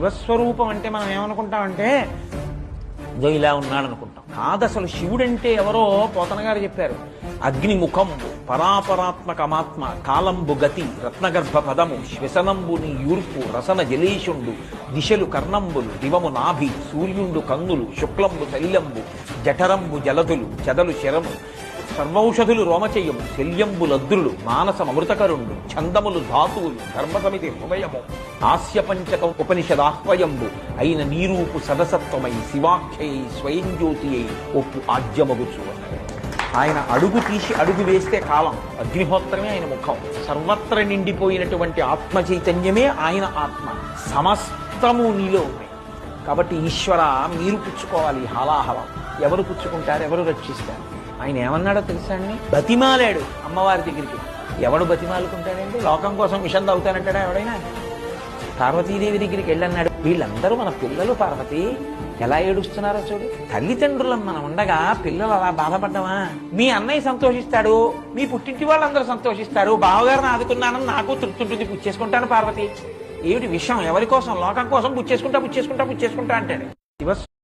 శివస్వరూపం అంటే మనం ఏమనుకుంటామంటే ఇదో ఇలా ఉన్నాడు అనుకుంటాం. కాదు, అసలు శివుడంటే ఎవరో పోతన గారు చెప్పారు. అగ్నిముఖంబు పరాపరాత్మకమాత్మ కాలంబు గతి రత్నగర్భ పదము శ్వసనంబు నీ యూర్పు రసన జలేషుండు దిశలు కర్ణంబులు దివము నాభి సూర్యుండు కందులు శుక్లంబు తైలంబు జఠరంబు జలధులు చదలు శరము సర్వౌషధులు రోమచయము శల్యంబు లద్రులు మానసమృతకరుండు ఛందములు ధాతువులు ధర్మసమితి హృదయము హాస్య పంచకం ఉపనిషదాహ్వయంబు అయిన నీరూపు సదసత్వమై శివాఖ్యై స్వయం జ్యోతి అయి ఒప్పు ఆజ్యమగుచు. ఆయన అడుగు తీసి అడుగు వేస్తే కాలం, అగ్నిహోత్రమే ఆయన ముఖం. సర్వత్ర నిండిపోయినటువంటి ఆత్మ చైతన్యమే ఆయన ఆత్మ. సమస్తము నీలో ఉన్నాయి. కాబట్టి ఈశ్వర మీరు పుచ్చుకోవాలి హాలాహలం. ఎవరు పుచ్చుకుంటారు, ఎవరు రక్షిస్తారు? ఆయన ఏమన్నాడో తెలుసా అండి? బతిమాలాడు అమ్మవారి దగ్గరికి. ఎవడు బతిమాలుకుంటాడండి? లోకం కోసం విషం తాగుతానంటాడా ఎవడైనా? పార్వతీదేవి దగ్గరికి వెళ్ళన్నాడు. వీళ్ళందరూ మన పిల్లలు పార్వతి, ఎలా ఏడుస్తున్నారో చూడు. తల్లిదండ్రులం మనం ఉండగా పిల్లలు అలా బాధపడ్డామా? మీ అన్నయ్య సంతోషిస్తాడు, మీ పుట్టింటి వాళ్ళందరూ సంతోషిస్తారు, బావగారిని ఆదుకున్నానని నాకు తృప్తుంటుంది, పుచ్చేసుకుంటాను పార్వతి. ఏమిటి విషయం? ఎవరి కోసం? లోకం కోసం పుచ్చేసుకుంటా అంటాడు.